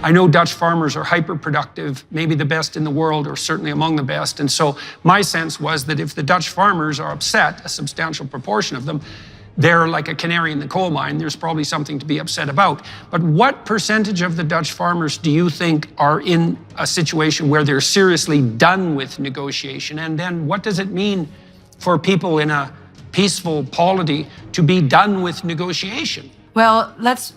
I know Dutch farmers are hyper-productive, maybe the best in the world, or certainly among the best. And so my sense was that if the Dutch farmers are upset, a substantial proportion of them, they're like a canary in the coal mine. There's probably something to be upset about. But what percentage of the Dutch farmers do you think are in a situation where they're seriously done with negotiation? And then what does it mean for people in a peaceful polity to be done with negotiation? Well, let's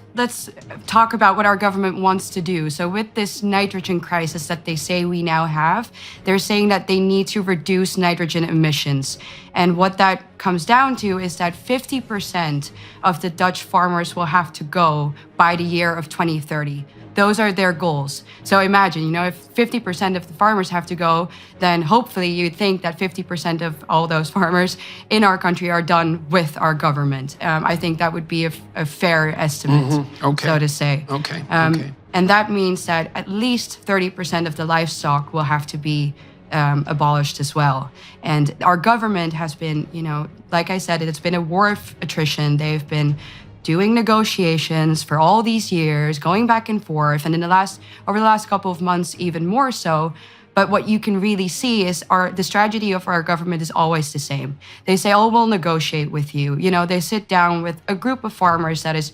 talk about what our government wants to do. So with this nitrogen crisis that they say we now have, they're saying that they need to reduce nitrogen emissions. And what that comes down to is that 50% of the Dutch farmers will have to go by the year of 2030. Those are their goals. So imagine, if 50% of the farmers have to go, then hopefully you'd think that 50% of all those farmers in our country are done with our government. I think that would be a fair estimate, so to say. Okay. And that means that at least 30% of the livestock will have to be abolished as well. And our government has been, like I said, it's been a war of attrition. They've been doing negotiations for all these years, going back and forth, and over the last couple of months, even more so. But what you can really see is the strategy of our government is always the same. They say, oh, we'll negotiate with you. They sit down with a group of farmers that is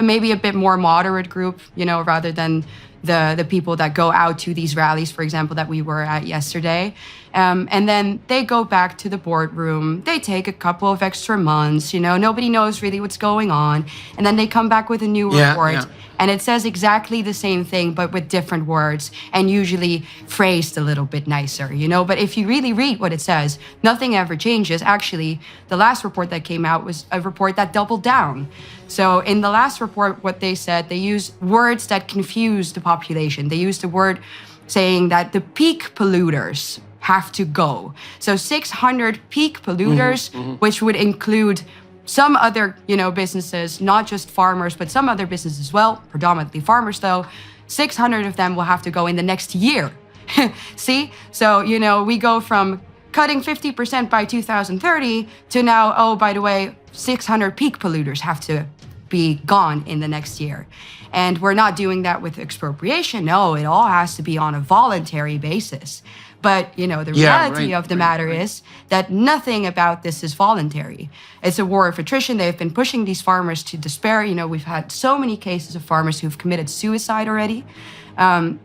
maybe a bit more moderate group, rather than the people that go out to these rallies, for example, that we were at yesterday. And then they go back to the boardroom. They take a couple of extra months, nobody knows really what's going on. And then they come back with a new report. And it says exactly the same thing, but with different words and usually phrased a little bit nicer, But if you really read what it says, nothing ever changes. Actually, the last report that came out was a report that doubled down. So in the last report, what they said, they used words that confuse the population. They used the word saying that the peak polluters have to go. So 600 peak polluters, which would include some other, businesses, not just farmers, but some other businesses as well, predominantly farmers though, 600 of them will have to go in the next year. See? So, we go from cutting 50% by 2030 to now, oh, by the way, 600 peak polluters have to be gone in the next year. And we're not doing that with expropriation. No, it all has to be on a voluntary basis. But, the reality of the matter is that nothing about this is voluntary. It's a war of attrition. They've been pushing these farmers to despair. We've had so many cases of farmers who've committed suicide already.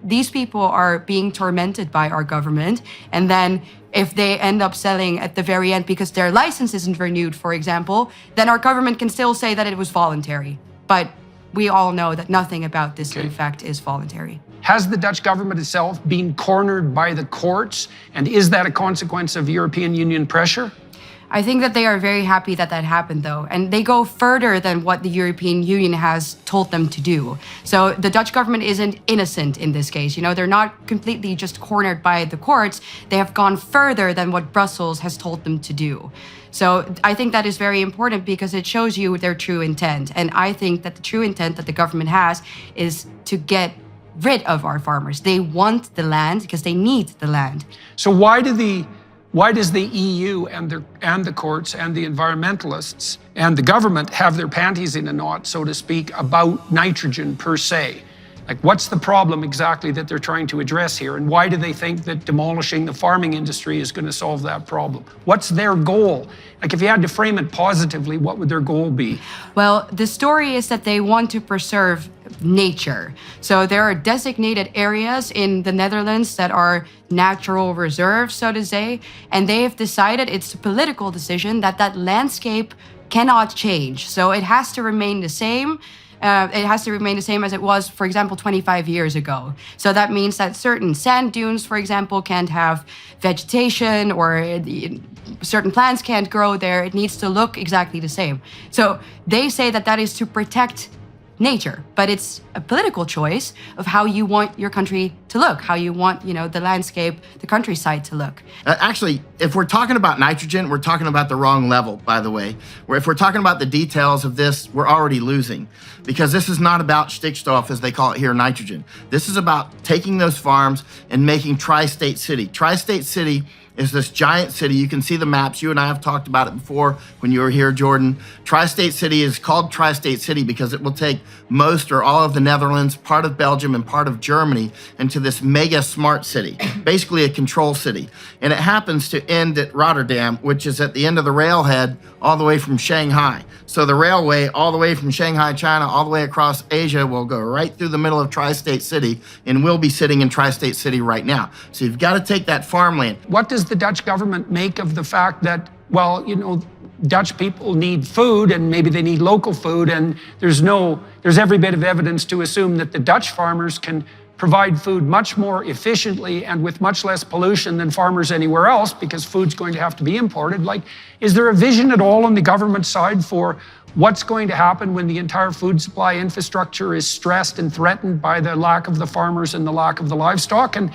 These people are being tormented by our government. And then if they end up selling at the very end because their license isn't renewed, for example, then our government can still say that it was voluntary. But we all know that nothing about this, in fact, is voluntary. Has the Dutch government itself been cornered by the courts? And is that a consequence of European Union pressure? I think that they are very happy that happened, though. And they go further than what the European Union has told them to do. So the Dutch government isn't innocent in this case. They're not completely just cornered by the courts. They have gone further than what Brussels has told them to do. So I think that is very important because it shows you their true intent. And I think that the true intent that the government has is to get rid of our farmers. They want the land because they need the land. So why does the EU and the courts and the environmentalists and the government have their panties in a knot, so to speak, about nitrogen per se? Like, what's the problem exactly that they're trying to address here? And why do they think that demolishing the farming industry is going to solve that problem? What's their goal? Like, if you had to frame it positively, what would their goal be? Well, the story is that they want to preserve nature. So there are designated areas in the Netherlands that are natural reserves, so to say, and they have decided, it's a political decision, that landscape cannot change. So it has to remain the same. It has to remain the same as it was, for example, 25 years ago. So that means that certain sand dunes, for example, can't have vegetation, or certain plants can't grow there. It needs to look exactly the same. So they say that is to protect nature, but it's a political choice of how you want your country to look, how you want, the landscape, the countryside to look. Actually, if we're talking about nitrogen, we're talking about the wrong level, by the way. If we're talking about the details of this, we're already losing, because this is not about Stickstoff, as they call it here, nitrogen. This is about taking those farms and making Tri-State City. Tri-State City is this giant city. You can see the maps. You and I have talked about it before when you were here, Jordan. Tri-State City is called Tri-State City because it will take most or all of the Netherlands, part of Belgium, and part of Germany into this mega smart city, basically a control city. And it happens to end at Rotterdam, which is at the end of the railhead all the way from Shanghai. So the railway all the way from Shanghai, China, all the way across Asia will go right through the middle of Tri-State City, and we'll be sitting in Tri-State City right now. So you've got to take that farmland. What does the Dutch government make of the fact that, well, you know, Dutch people need food and maybe they need local food, and there's every bit of evidence to assume that the Dutch farmers can provide food much more efficiently and with much less pollution than farmers anywhere else because food's going to have to be imported. Like, is there a vision at all on the government side for what's going to happen when the entire food supply infrastructure is stressed and threatened by the lack of the farmers and the lack of the livestock? And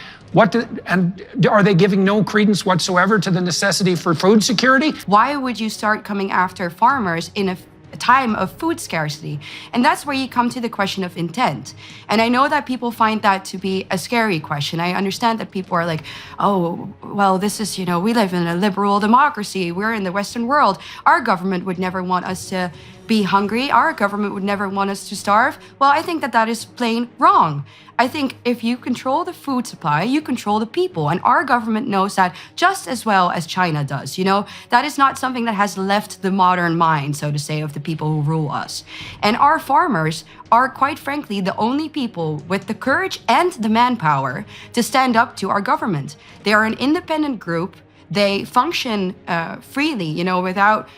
are they giving no credence whatsoever to the necessity for food security? Why would you start coming after farmers in a time of food scarcity? And that's where you come to the question of intent. And I know that people find that to be a scary question. I understand that people are like, oh, well, this is, you know, we live in a liberal democracy. We're in the Western world. Our government would never want us to be hungry. Our government would never want us to starve. Well, I think that that is plain wrong. I think if you control the food supply, you control the people. And our government knows that just as well as China does. You know, that is not something that has left the modern mind, so to say, of the people who rule us. And our farmers are, quite frankly, the only people with the courage and the manpower to stand up to our government. They are an independent group. They function freely, you know, without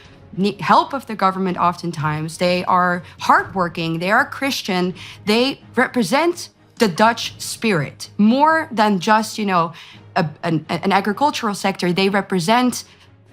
help of the government oftentimes. They are hardworking. They are Christian. They represent the Dutch spirit more than just, you know, an agricultural sector. They represent,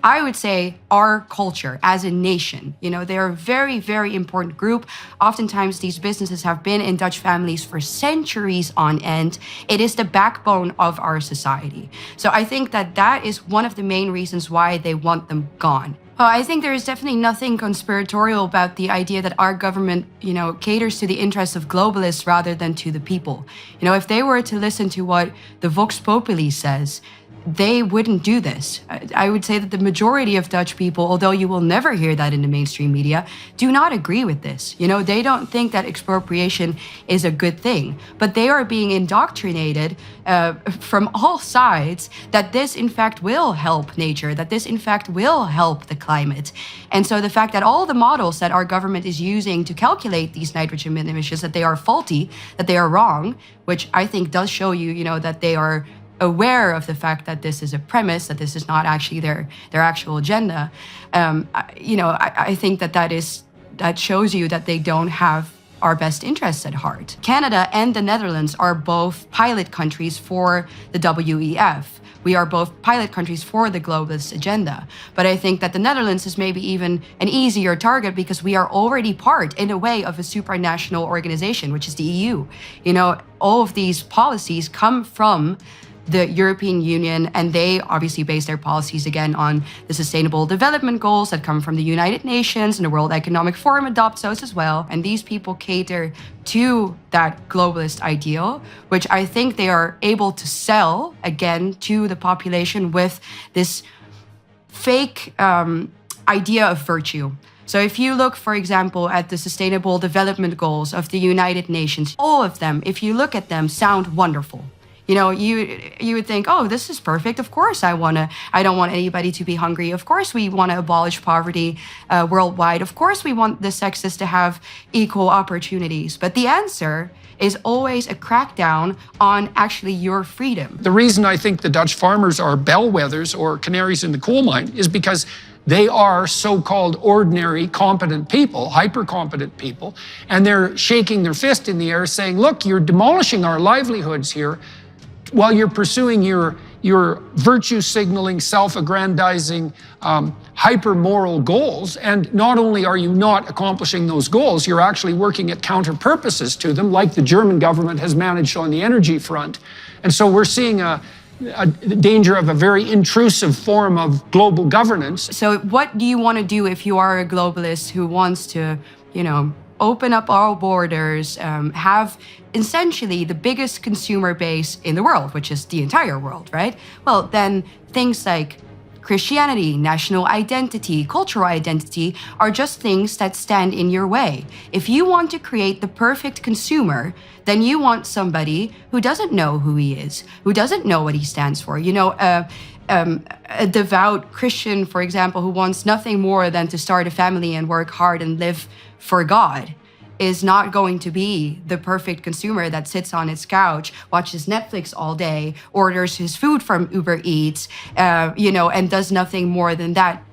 I would say, our culture as a nation. You know, they're a very, very important group. Oftentimes, these businesses have been in Dutch families for centuries on end. It is the backbone of our society. So I think that that is one of the main reasons why they want them gone. Well, I think there is definitely nothing conspiratorial about the idea that our government, you know, caters to the interests of globalists rather than to the people. You know, if they were to listen to what the Vox Populi says, they wouldn't do this. I would say that the majority of Dutch people, although you will never hear that in the mainstream media, do not agree with this. You know, they don't think that expropriation is a good thing, but they are being indoctrinated from all sides that this in fact will help nature, that this in fact will help the climate. And so the fact that all the models that our government is using to calculate these nitrogen emissions, that they are faulty, that they are wrong, which I think does show you, you know, that they are aware of the fact that this is a premise, that this is not actually their actual agenda. You know, I think that shows you that they don't have our best interests at heart. Canada and the Netherlands are both pilot countries for the WEF. We are both pilot countries for the globalist agenda. But I think that the Netherlands is maybe even an easier target because we are already part, in a way, of a supranational organization, which is the EU. You know, all of these policies come from the European Union, and they obviously base their policies again on the Sustainable Development Goals that come from the United Nations, and the World Economic Forum adopts those as well. And these people cater to that globalist ideal, which I think they are able to sell again to the population with this fake idea of virtue. So if you look, for example, at the Sustainable Development Goals of the United Nations, all of them, if you look at them, sound wonderful. You know, you would think, oh, this is perfect. Of course I don't want anybody to be hungry. Of course we want to abolish poverty worldwide. Of course we want the sexes to have equal opportunities. But the answer is always a crackdown on actually your freedom. The reason I think the Dutch farmers are bellwethers or canaries in the coal mine is because they are so-called ordinary, competent people, hyper-competent people, and they're shaking their fist in the air saying, look, you're demolishing our livelihoods here while you're pursuing your virtue-signaling, self-aggrandizing, hyper-moral goals. And not only are you not accomplishing those goals, you're actually working at counter-purposes to them, like the German government has managed on the energy front. And so we're seeing a danger of a very intrusive form of global governance. So what do you want to do if you are a globalist who wants to, you know, open up our borders, have essentially the biggest consumer base in the world, which is the entire world, right? Well, then things like Christianity, national identity, cultural identity are just things that stand in your way. If you want to create the perfect consumer, then you want somebody who doesn't know who he is, who doesn't know what he stands for. A devout Christian, for example, who wants nothing more than to start a family and work hard and live for God, is not going to be the perfect consumer that sits on his couch, watches Netflix all day, orders his food from Uber Eats, and does nothing more than that.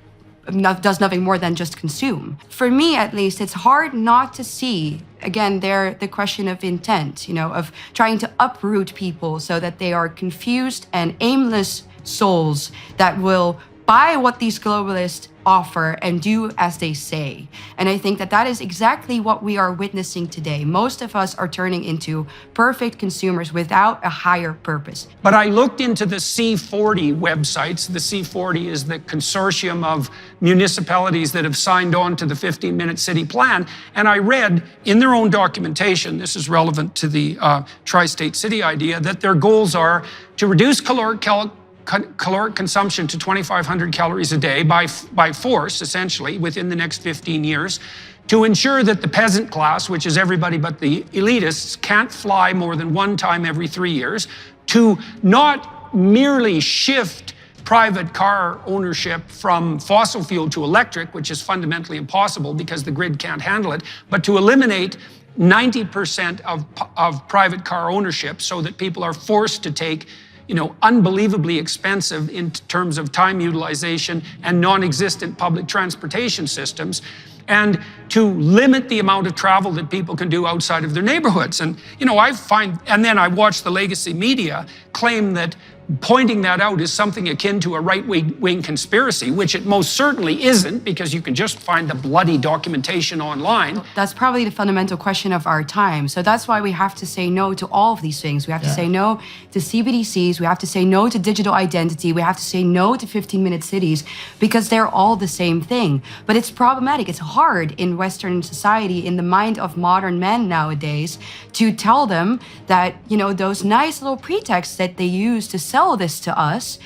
Does nothing more than just consume. For me, at least, it's hard not to see, again, the question of intent, of trying to uproot people so that they are confused and aimless souls that will buy what these globalists offer and do as they say. And I think that is exactly what we are witnessing today. Most of us are turning into perfect consumers without a higher purpose. But I looked into the C40 websites. The C40 is the consortium of municipalities that have signed on to the 15-minute city plan. And I read in their own documentation, this is relevant to the tri-state city idea, that their goals are to reduce caloric consumption to 2,500 calories a day by force, essentially, within the next 15 years, to ensure that the peasant class, which is everybody but the elitists, can't fly more than one time every 3 years, to not merely shift private car ownership from fossil fuel to electric, which is fundamentally impossible because the grid can't handle it, but to eliminate 90% of private car ownership so that people are forced to take unbelievably expensive in terms of time utilization and non-existent public transportation systems, and to limit the amount of travel that people can do outside of their neighborhoods. And, and then I watch the legacy media claim that pointing that out is something akin to a right-wing conspiracy, which it most certainly isn't, because you can just find the bloody documentation online. That's probably the fundamental question of our time. So that's why we have to say no to all of these things. We have to say no to CBDCs. We have to say no to digital identity. We have to say no to 15-minute cities, because they're all the same thing. But it's problematic. It's hard in Western society, in the mind of modern men nowadays, to tell them that, those nice little pretexts that they use to sell this to us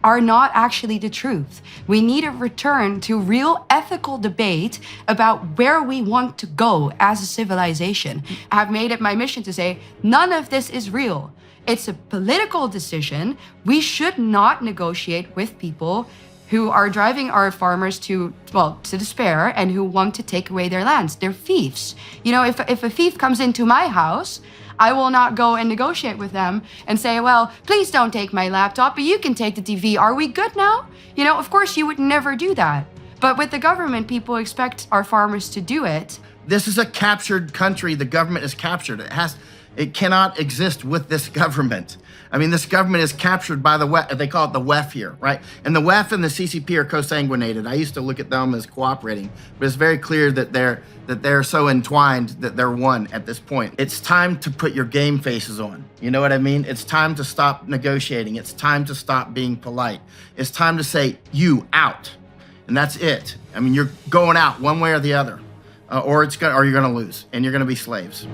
are not actually the truth. We need a return to real ethical debate about where we want to go as a civilization. I have made it my mission to say, none of this is real. It's a political decision. We should not negotiate with people who are driving our farmers to despair and who want to take away their lands. They're thieves. If a thief comes into my house, I will not go and negotiate with them and say, well, please don't take my laptop, but you can take the TV. Are we good now? Of course you would never do that. But with the government, people expect our farmers to do it. This is a captured country. The government is captured. It cannot exist with this government. I mean, this government is captured by the WEF. They call it the WEF here, right? And the WEF and the CCP are co-sanguinated. I used to look at them as cooperating, but it's very clear that they're so entwined that they're one at this point. It's time to put your game faces on. You know what I mean? It's time to stop negotiating. It's time to stop being polite. It's time to say, you out. And that's it. I mean, you're going out one way or the other, or you're going to lose, and you're going to be slaves.